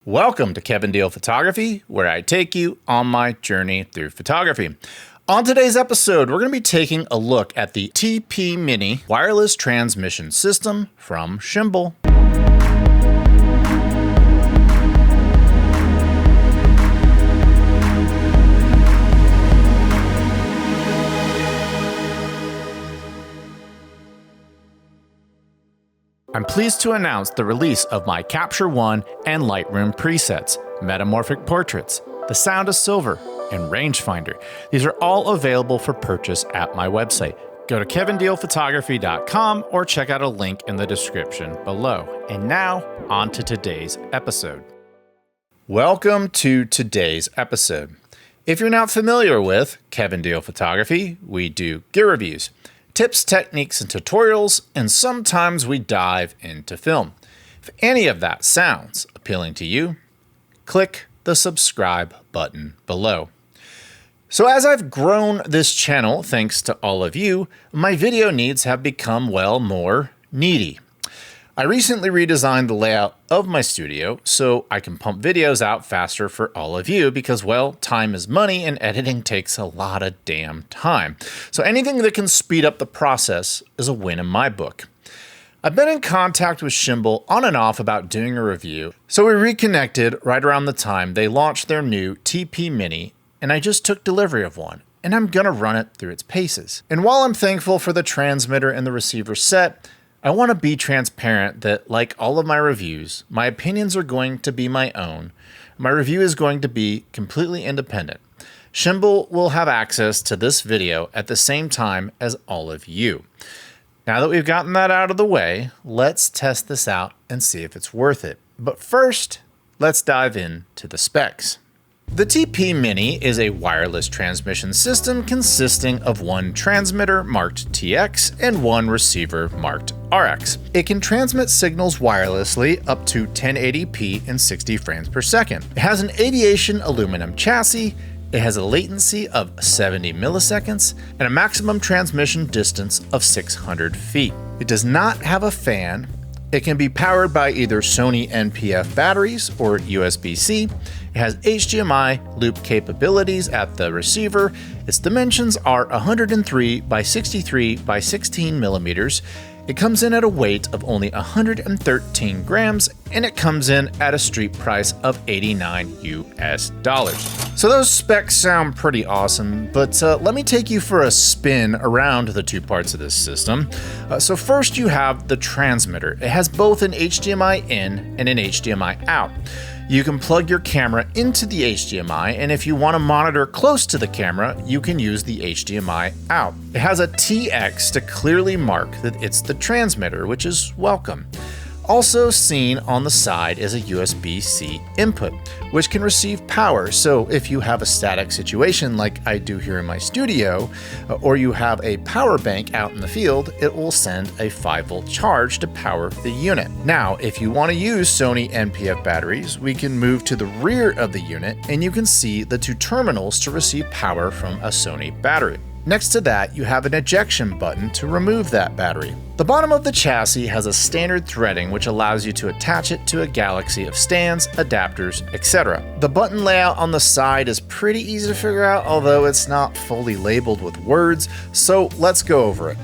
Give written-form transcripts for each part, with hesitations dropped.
Welcome to Kevin Deal Photography, where I take you on my journey through photography. On today's episode, we're going to be taking a look at the TP Mini wireless transmission system from Shimbol. I'm pleased to announce the release of my Capture One and Lightroom presets, Metamorphic Portraits, The Sound of Silver, and Rangefinder. These are all available for purchase at my website. Go to kevindealphotography.com or check out a link in the description below. And now, on to today's episode. Welcome to today's episode. If you're not familiar with Kevin Deal Photography, we do gear reviews, tips, techniques, and tutorials, and sometimes we dive into film. If any of that sounds appealing to you, click the subscribe button below. So as I've grown this channel, thanks to all of you, my video needs have become, more needy. I recently redesigned the layout of my studio so I can pump videos out faster for all of you because, time is money and editing takes a lot of damn time. So anything that can speed up the process is a win in my book. I've been in contact with Shimbol on and off about doing a review, so we reconnected right around the time they launched their new TP Mini, and I just took delivery of one, and I'm gonna run it through its paces. And while I'm thankful for the transmitter and the receiver set, I want to be transparent that, like all of my reviews, my opinions are going to be my own. My review is going to be completely independent. Shimbol will have access to this video at the same time as all of you. Now that we've gotten that out of the way, let's test this out and see if it's worth it. But first, let's dive into the specs. The TP Mini is a wireless transmission system consisting of one transmitter marked TX and one receiver marked RX. It can transmit signals wirelessly up to 1080p and 60 frames per second. It has an aviation aluminum chassis. It has a latency of 70 milliseconds and a maximum transmission distance of 600 feet. It does not have a fan. It can be powered by either Sony NPF batteries or USB-C. It has HDMI loop capabilities at the receiver. Its dimensions are 103 by 63 by 16 millimeters. It comes in at a weight of only 113 grams, and it comes in at a street price of $89 US. So those specs sound pretty awesome, but let me take you for a spin around the two parts of this system. So first you have the transmitter. It has both an HDMI in and an HDMI out. You can plug your camera into the HDMI, and if you want to monitor close to the camera, you can use the HDMI out. It has a TX to clearly mark that it's the transmitter, which is welcome. Also seen on the side is a USB-C input, which can receive power. So if you have a static situation like I do here in my studio, or you have a power bank out in the field, it will send a 5-volt charge to power the unit. Now, if you want to use Sony NPF batteries, we can move to the rear of the unit and you can see the two terminals to receive power from a Sony battery. Next to that, you have an ejection button to remove that battery. The bottom of the chassis has a standard threading which allows you to attach it to a galaxy of stands, adapters, etc. The button layout on the side is pretty easy to figure out, although it's not fully labeled with words, so let's go over it.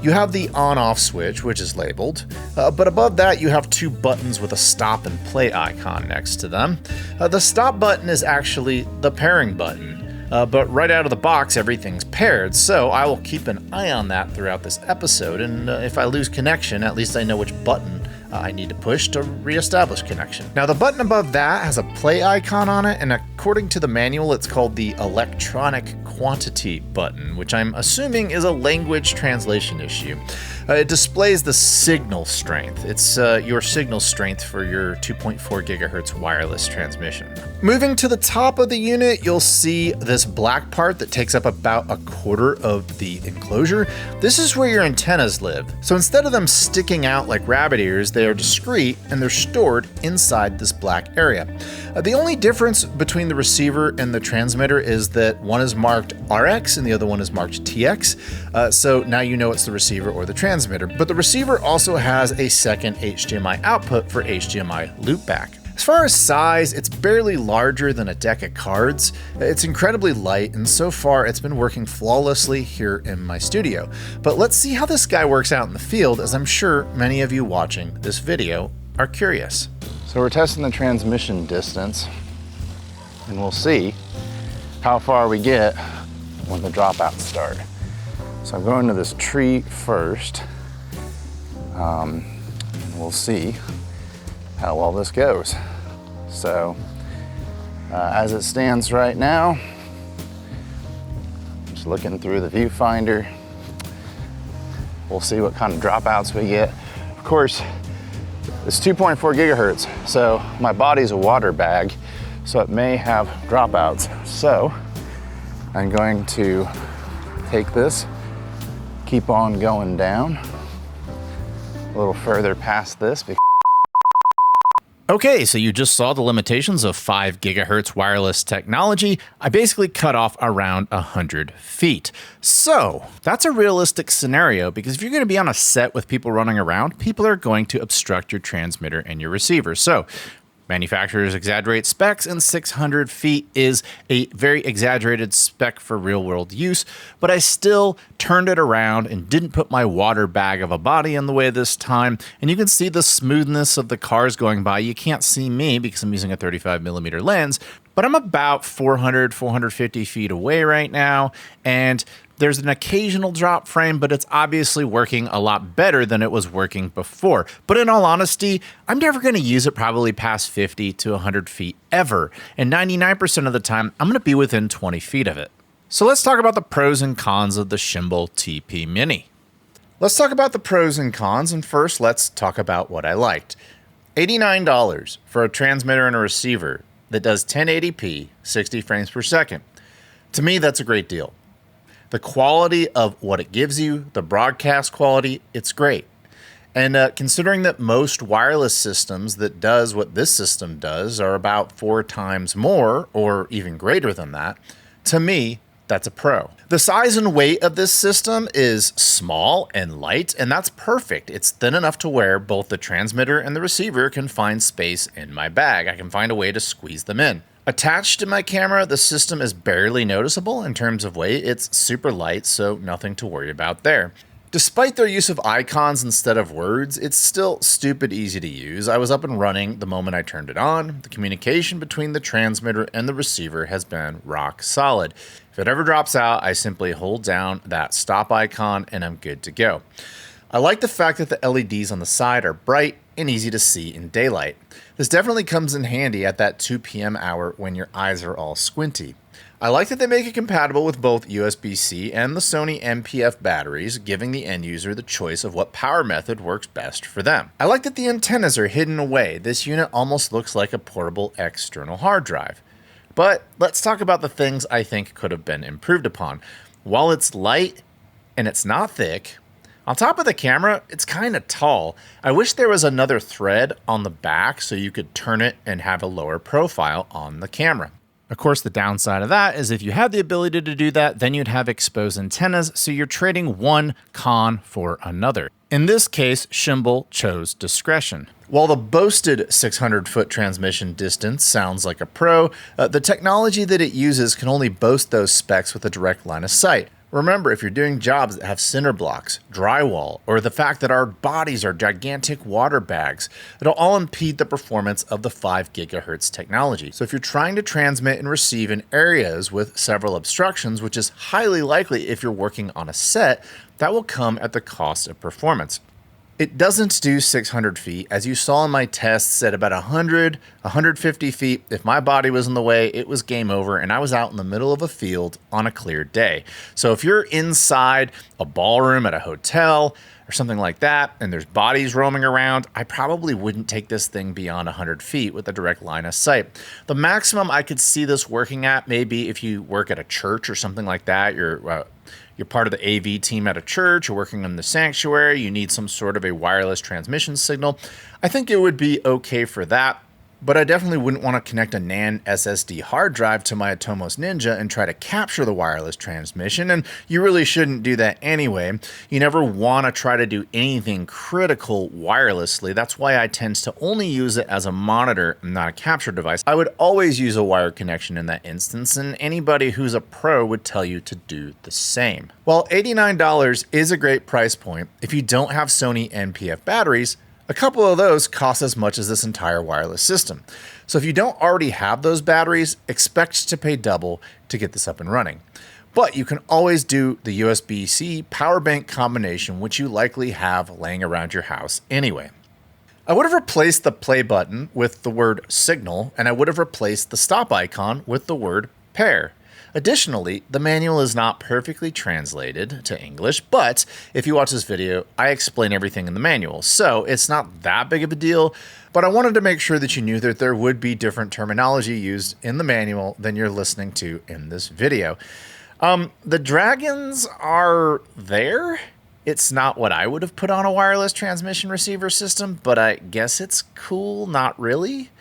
You have the on-off switch, which is labeled, but above that you have two buttons with a stop and play icon next to them. The stop button is actually the pairing button. But right out of the box, everything's paired, so I will keep an eye on that throughout this episode, and if I lose connection, at least I know which button I need to push to reestablish connection. Now, the button above that has a play icon on it, and according to the manual, it's called the electronic quantity button, which I'm assuming is a language translation issue. It displays the signal strength. It's your signal strength for your 2.4 gigahertz wireless transmission. Moving to the top of the unit, you'll see this black part that takes up about a quarter of the enclosure. This is where your antennas live. So instead of them sticking out like rabbit ears, they are discrete and they're stored inside this black area. The only difference between the receiver and the transmitter is that one is marked RX and the other one is marked TX. So now you know it's the receiver or the transmitter. But the receiver also has a second HDMI output for HDMI loopback. As far as size, it's barely larger than a deck of cards. It's incredibly light, and so far it's been working flawlessly here in my studio. But let's see how this guy works out in the field, as I'm sure many of you watching this video are curious. So we're testing the transmission distance, and we'll see how far we get when the dropouts start. So I'm going to this tree first, and we'll see how well this goes. So as it stands right now, just looking through the viewfinder, we'll see what kind of dropouts we get. Of course, it's 2.4 gigahertz, so my body's a water bag, so it may have dropouts. So I'm going to take this, keep on going down a little further past this. Okay, so you just saw the limitations of 5 gigahertz wireless technology. I basically cut off around 100 feet. So that's a realistic scenario, because if you're going to be on a set with people running around, people are going to obstruct your transmitter and your receiver. So manufacturers exaggerate specs, and 600 feet is a very exaggerated spec for real-world use, but I still turned it around and didn't put my water bag of a body in the way this time, and you can see the smoothness of the cars going by. You can't see me because I'm using a 35mm lens, but I'm about 450 feet away right now, and there's an occasional drop frame, but it's obviously working a lot better than it was working before. But in all honesty, I'm never going to use it probably past 50 to 100 feet ever. And 99% of the time, I'm going to be within 20 feet of it. So let's talk about the pros and cons of the Shimbol TP Mini. Let's talk about the pros and cons, and first let's talk about what I liked. $89 for a transmitter and a receiver that does 1080p, 60 frames per second. To me, that's a great deal. The quality of what it gives you, the broadcast quality, it's great. And considering that most wireless systems that does what this system does are about 4 times more, or even greater than that, to me, that's a pro. The size and weight of this system is small and light, and that's perfect. It's thin enough to where both the transmitter and the receiver can find space in my bag. I can find a way to squeeze them in. Attached to my camera, the system is barely noticeable in terms of weight. It's super light, so nothing to worry about there. Despite their use of icons instead of words, it's still stupid easy to use. I was up and running the moment I turned it on. The communication between the transmitter and the receiver has been rock solid. If it ever drops out, I simply hold down that stop icon and I'm good to go. I like the fact that the LEDs on the side are bright and easy to see in daylight. This definitely comes in handy at that 2 p.m. hour when your eyes are all squinty. I like that they make it compatible with both USB-C and the Sony MPF batteries, giving the end user the choice of what power method works best for them. I like that the antennas are hidden away. This unit almost looks like a portable external hard drive. But let's talk about the things I think could have been improved upon. While it's light and it's not thick, on top of the camera, it's kind of tall. I wish there was another thread on the back so you could turn it and have a lower profile on the camera. Of course, the downside of that is if you had the ability to do that, then you'd have exposed antennas, so you're trading one con for another. In this case, Shimbol chose discretion. While the boasted 600-foot transmission distance sounds like a pro, the technology that it uses can only boast those specs with a direct line of sight. Remember, if you're doing jobs that have cinder blocks, drywall, or the fact that our bodies are gigantic water bags, it'll all impede the performance of the 5 gigahertz technology. So if you're trying to transmit and receive in areas with several obstructions, which is highly likely if you're working on a set, that will come at the cost of performance. It doesn't do 600 feet. As you saw in my tests at about 100, 150 feet, if my body was in the way, it was game over, and I was out in the middle of a field on a clear day. So if you're inside a ballroom at a hotel or something like that, and there's bodies roaming around, I probably wouldn't take this thing beyond 100 feet with a direct line of sight. The maximum I could see this working at, maybe if you work at a church or something like that, you're part of the AV team at a church, you're working in the sanctuary, you need some sort of a wireless transmission signal. I think it would be okay for that. But I definitely wouldn't want to connect a NAND SSD hard drive to my Atomos Ninja and try to capture the wireless transmission, and you really shouldn't do that anyway. You never want to try to do anything critical wirelessly. That's why I tend to only use it as a monitor, not a capture device. I would always use a wired connection in that instance, and anybody who's a pro would tell you to do the same. While $89 is a great price point, if you don't have Sony NPF batteries, a couple of those cost as much as this entire wireless system. So if you don't already have those batteries, expect to pay double to get this up and running. But you can always do the USB-C power bank combination, which you likely have laying around your house anyway. I would have replaced the play button with the word signal, and I would have replaced the stop icon with the word pair. Additionally, the manual is not perfectly translated to English, but if you watch this video, I explain everything in the manual, so it's not that big of a deal, but I wanted to make sure that you knew that there would be different terminology used in the manual than you're listening to in this video. The dragons are there. It's not what I would have put on a wireless transmission receiver system, but I guess it's cool, not really.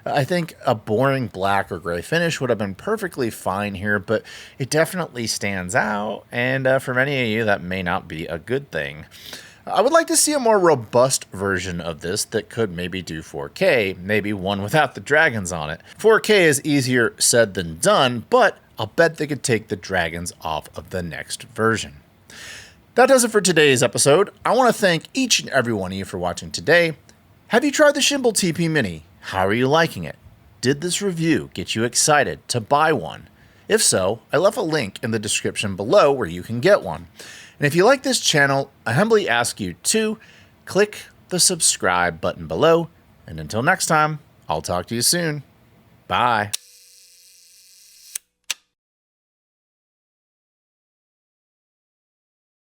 I think a boring black or gray finish would have been perfectly fine here, but it definitely stands out, and for many of you, that may not be a good thing. I would like to see a more robust version of this that could maybe do 4K, maybe one without the dragons on it. 4K is easier said than done, but I'll bet they could take the dragons off of the next version. That does it for today's episode. I want to thank each and every one of you for watching today. Have you tried the Shimbol TP Mini? How are you liking it? Did this review get you excited to buy one? If so, I left a link in the description below where you can get one. And if you like this channel, I humbly ask you to click the subscribe button below. And until next time, I'll talk to you soon. Bye.